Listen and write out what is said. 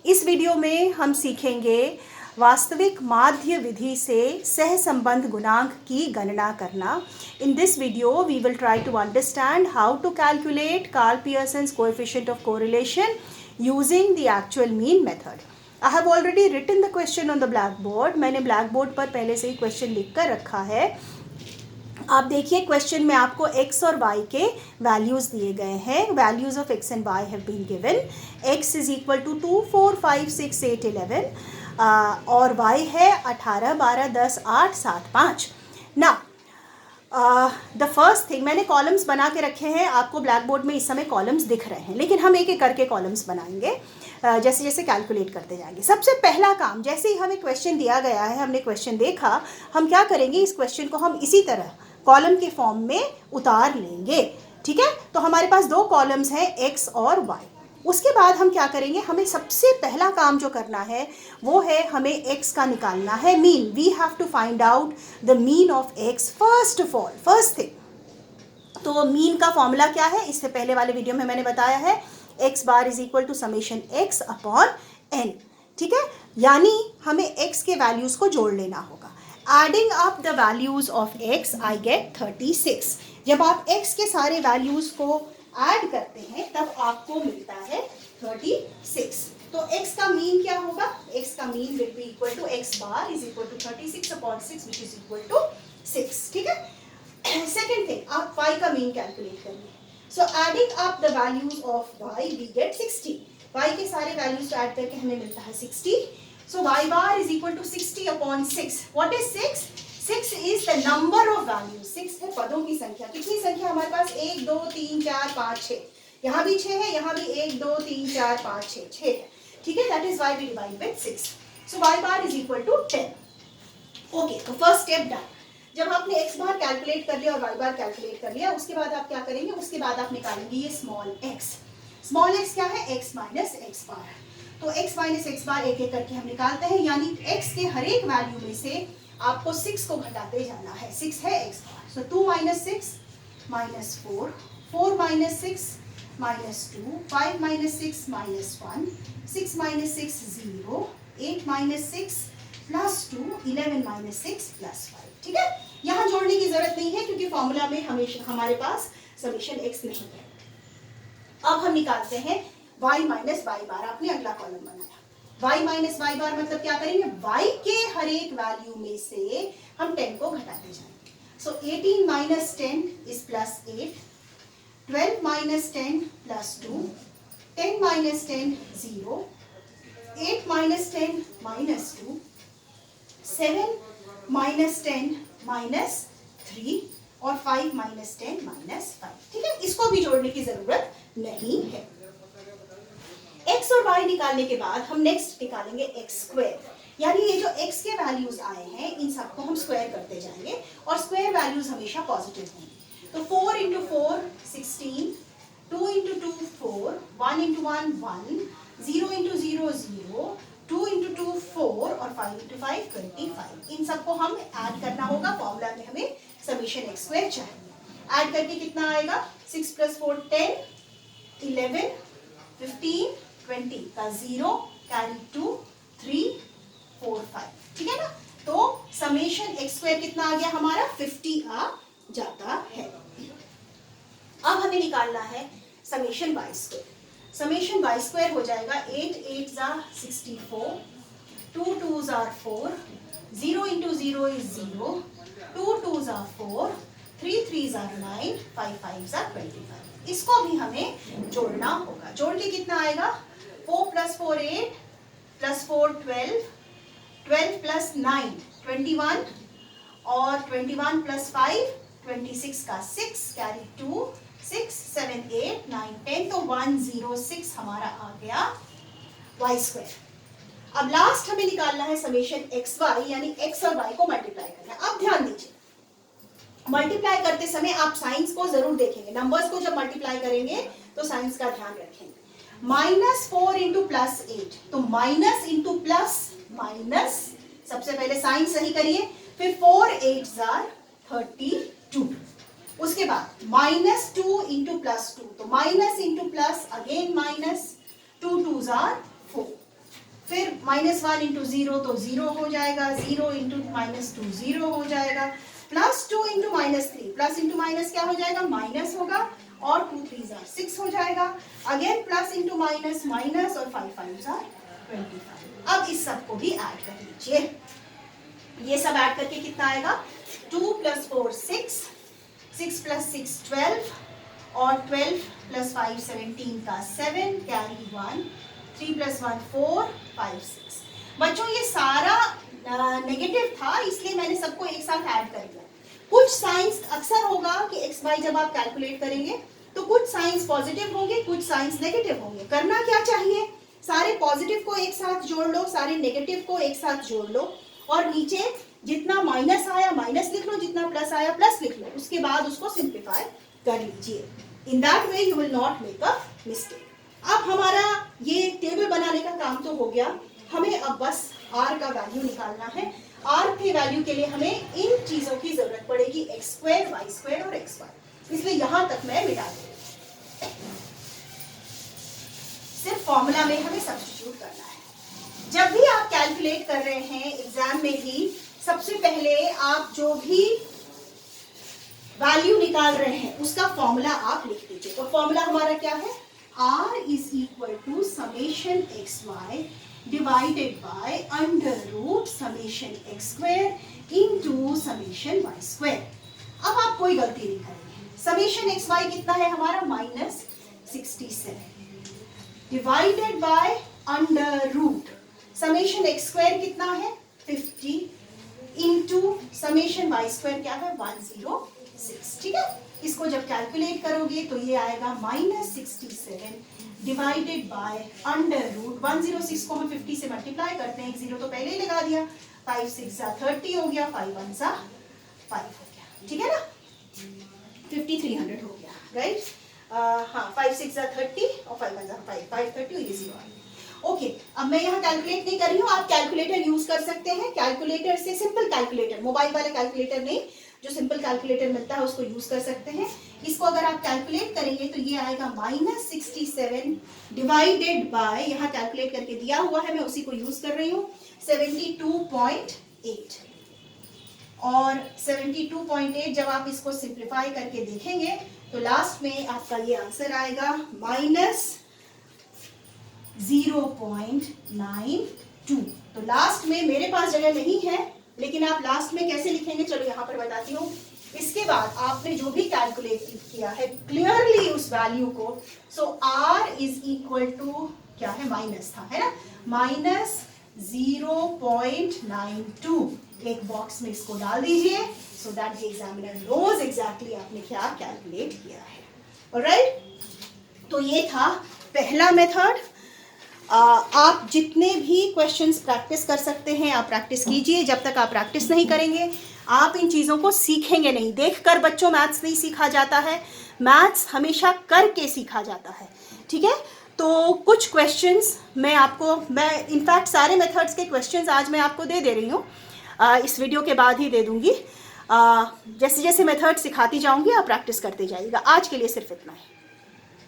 इस वीडियो में हम सीखेंगे वास्तविक माध्य विधि से सहसंबंध गुणांक की गणना करना. In this video, we will try to understand how to calculate Karl Pearson's coefficient of correlation using the actual mean method. I have already written the question on the blackboard. मैंने blackboard पर पहले से ही question लिख कर रखा है. आप देखिए क्वेश्चन में आपको x और y के वैल्यूज़ दिए गए हैं. Values of x and y have been given. x is equal to 2, 4, 5, 6, 8, 11 और y है 18, 12, 10, 8, 7, 5. ना द फर्स्ट थिंग, मैंने कॉलम्स बना के रखे हैं. आपको ब्लैक बोर्ड में इस समय कॉलम्स दिख रहे हैं, लेकिन हम एक एक करके कॉलम्स बनाएंगे जैसे जैसे कैलकुलेट करते जाएंगे. सबसे पहला काम, जैसे ही हमें क्वेश्चन दिया गया है, हमने क्वेश्चन देखा, हम क्या करेंगे, इस क्वेश्चन को हम इसी तरह कॉलम के फॉर्म में उतार लेंगे. ठीक है, तो हमारे पास दो कॉलम्स हैं x और y. उसके बाद हम क्या करेंगे, हमें सबसे पहला काम जो करना है वो है हमें x का निकालना है mean. We have to find out the mean of x first of all, first thing. तो मीन का फॉर्मूला क्या है, इससे पहले वाले वीडियो में मैंने बताया है, x bar is equal to summation x upon n. ठीक है, यानी हमें x के वैल्यूज को जोड़ लेना होगा. Adding up the values of x, I get 36. जब आप x के सारे वैल्यूज को ऐड करते हैं तब आपको मिलता है 36. तो x का मीन क्या होगा, x का mean will be equal to x bar is equal to 36 upon 6 which is equal to 6. ठीक है. सेकेंड थिंग, आप y का मीन कैलकुलेट करिए. So adding up the values of y we get 60. y के सारे values को add करके हमें मिलता है 60. So y bar is equal to 60 upon 6. What is 6? 6 is the number of values. 6 है पदों की संख्या. कितनी संख्या हमारे पास, 1, 2, 3, 4, 5, 6. यहाँ भी 6 है, यहाँ भी 1, 2, 3, 4, 5, 6, 6 है. ठीक है, that is why we divide with 6. So y bar is equal to 10. Okay, तो first step done. जब आपने x बार कैलकुलेट कर लिया और y बार कैलकुलेट कर लिया, उसके बाद आप क्या करेंगे, उसके बाद आप निकालेंगे ये स्मॉल x. स्मॉल x क्या है, x माइनस x बार. तो x माइनस x बार एक एक करके हम निकालते हैं, यानी x के हर एक वैल्यू में से आपको 6 को घटाते जाना है. 6 है x बार. सो 2 minus 6 minus 4, 4 minus 6 minus 2, 5 minus 6 minus 1, 6 minus 6 0, 8 minus 6 plus 2, 11 minus 6 plus 5. ठीक है, यहाँ जोड़ने की जरूरत नहीं है क्योंकि फॉर्मूला में हमेशा हमारे पास समेशन x नहीं है. अब हम निकालते हैं y माइनस वाई बार. आपने अगला कॉलम बनाया. y माइनस वाई बार मतलब क्या करेंगे, y के हर एक वैल्यू में से हम 10 को घटाते जाएंगे. सो 18 minus 10 is plus 8, 12 minus 10 plus 2, 10 minus 10 0, 8 minus 10 minus 2, 7 minus 10 minus 3 और 5 माइनस 10 माइनस 5. ठीक है, इसको भी जोड़ने की जरूरत नहीं है. x और y निकालने के बाद हम नेक्स्ट निकालेंगे x स्क्वायर. यानी ये जो x के वैल्यूज आए हैं इन सबको हम स्क्वायर करते जाएंगे और स्क्वायर वैल्यूज हमेशा पॉजिटिव होंगे. तो 4 into 4 16, 2 into 2 4, 1 into 1 1, 0 into 0 0, 2 into 2 4 और 5 इंटू 5 25. इन सबको हम ऐड करना होगा. फॉर्मूला में हमें समेशन x स्क्वायर चाहिए. ऐड करके कितना आएगा, 6 प्लस 4 10, 11, 15, 20 का 0, कैरी 2, 3, 4, 5. ठीक है ना. तो समेशन x स्क्वायर कितना आ गया हमारा, 50 आ जाता है. अब हमें निकालना है summation y square. Summation y square हो जाएगा 8 8 जा 64, 2 2 जा 4, 0 इंटू 0 इज 0, 2 2 जा 4, 3 3 जा 9, 5 5 जा 25. इसको भी हमें जोड़ना होगा. जोड़ के कितना आएगा, 4 प्लस 4 8 प्लस 4 12, 12 प्लस 9 21 और 21 प्लस 5 26 का 6, कैरी 2, 6 7 8 9 10. तो 106 हमारा आ गया y स्क्वायर. अब लास्ट हमें निकालना है समेशन एक्स वाई, यानी x और y को मल्टीप्लाई करना है. अब ध्यान दीजिए, मल्टीप्लाई करते समय आप साइंस को जरूर देखेंगे. नंबर्स को जब मल्टीप्लाई करेंगे तो साइंस का ध्यान रखेंगे. माइनस 4 इंटू प्लस 8, तो माइनस इंटू प्लस माइनस, सबसे पहले साइन सही करिए, फिर 4 8 जार 32. उसके बाद माइनस 2 इंटू प्लस 2, तो minus into plus again minus, 2 2 jar 4. -1 into 0 तो 0 हो जाएगा, 0 इंटू -2 0 हो जाएगा, +2 इंटू -3, प्लस इंटू माइनस क्या हो जाएगा, माइनस होगा, और 2 3 6 हो जाएगा, again plus into minus minus, और 5 5 25। अब इस सब को भी ऐड कर लीजिए, ये सब ऐड करके कितना आएगा, 2 + 4 6, 6 + 6 12, और 12 + 5 17 का 7, कैरी 1, 3 + 1 4 5 6। बच्चों ये सारा नेगेटिव था, इसलिए मैंने सबको एक साथ ऐड कर दिया। कुछ साइंस अक्सर होगा कि एक्स वाई जब आप कैलकुलेट करेंगे तो कुछ साइंस पॉजिटिव होंगे, कुछ साइंस नेगेटिव होंगे। करना क्या चाहिए, सारे पॉजिटिव को एक साथ जोड़ लो, सारे नेगेटिव को एक साथ जोड़ लो, और नीचे जितना माइनस आया माइनस लिख लो, जितना प्लस आया प्लस लिख लो, उसके बाद उसको सिंप्लीफाई कर लीजिए। In that way you will not make a mistake. अब हमारा ये टेबल बनाने का काम तो हो गया, हमें अब बस r का वैल्यू निकालना है। r के वैल्यू के लिए हमें इन चीजों की जरूरत पड़ेगी, x² y² और xy, इसलिए यहां तक मैं मिटा दूंगी। सिर्फ फॉर्मूला में हमें सब्स्टिट्यूट करना है। जब भी आप कैलकुलेट कर रहे हैं एग्जाम में भी, सबसे पहले आप जो भी वैल्यू निकाल रहे हैं उसका फॉर्मूला आप लिख दीजिए। तो फॉर्मूला हमारा क्या है, r = summation xy divided by √ summation x² into summation y²। अब आप कोई गलती नहीं करेंगे। समेशन xy कितना है हमारा, -67 डिवाइडेड बाय √ समेशन x² कितना है, 50 इंटू समेशन y² क्या है, 106। ठीक है, इसको जब कैलकुलेट करोगे तो ये आएगा -67 डिवाइडेड बाय √ 106 को हम 50 से मल्टीप्लाई करते हैं, एक जीरो तो पहले ही लगा दिया, 5 6 30 हो गया, 5 1 5 हो गया। ठीक है ना, 5300 हो गया, राइट। हाँ, 5 6 30 और 5 1 5 530, ये 0 ओके। अब मैं यहाँ कैलकुलेट नहीं कर रही हूँ, आप कैलकुलेटर यूज कर सकते हैं। कैलकुलेटर से, सिंपल कैलकुलेटर, मोबाइल वाला कैलकुलेटर नहीं, जो सिंपल कैलकुलेटर मिलता है उसको यूज कर सकते हैं। इसको अगर आप कैलकुलेट करेंगे तो ये आएगा -67 डिवाइडेड बाय, यहाँ कैलकुलेट करके दिया हुआ है, मैं उसी को यूज कर रही हूँ, 72.8। और 72.8 जब आप इसको सिंप्लीफाई करके देखेंगे तो लास्ट में आपका ये आंसर आएगा -0.92। तो लास्ट में मेरे पास जगह नहीं है, लेकिन आप लास्ट में कैसे लिखेंगे, चलो यहाँ पर बताती हूँ। इसके बाद आपने जो भी कैलकुलेट किया है क्लियरली उस वैल्यू को, सो r = क्या है, माइनस था, है ना, -0.92 एक बॉक्स में इसको डाल दीजिए, so that the examiner knows exactly आपने क्या कैलकुलेट किया है। ऑलराइट, तो ये था पहला मेथड। आप जितने भी क्वेश्चंस प्रैक्टिस कर सकते हैं आप प्रैक्टिस कीजिए। जब तक आप प्रैक्टिस नहीं करेंगे आप इन चीज़ों को सीखेंगे नहीं। देखकर बच्चों मैथ्स नहीं सीखा जाता है, मैथ्स हमेशा करके सीखा जाता है। ठीक है, तो कुछ क्वेश्चंस मैं इनफैक्ट सारे मेथड्स के क्वेश्चंस आज मैं आपको दे रही हूँ, इस वीडियो के बाद ही दे दूँगी। जैसे जैसे मेथड सिखाती जाऊँगी आप प्रैक्टिस करते जाइएगा। आज के लिए सिर्फ इतना है।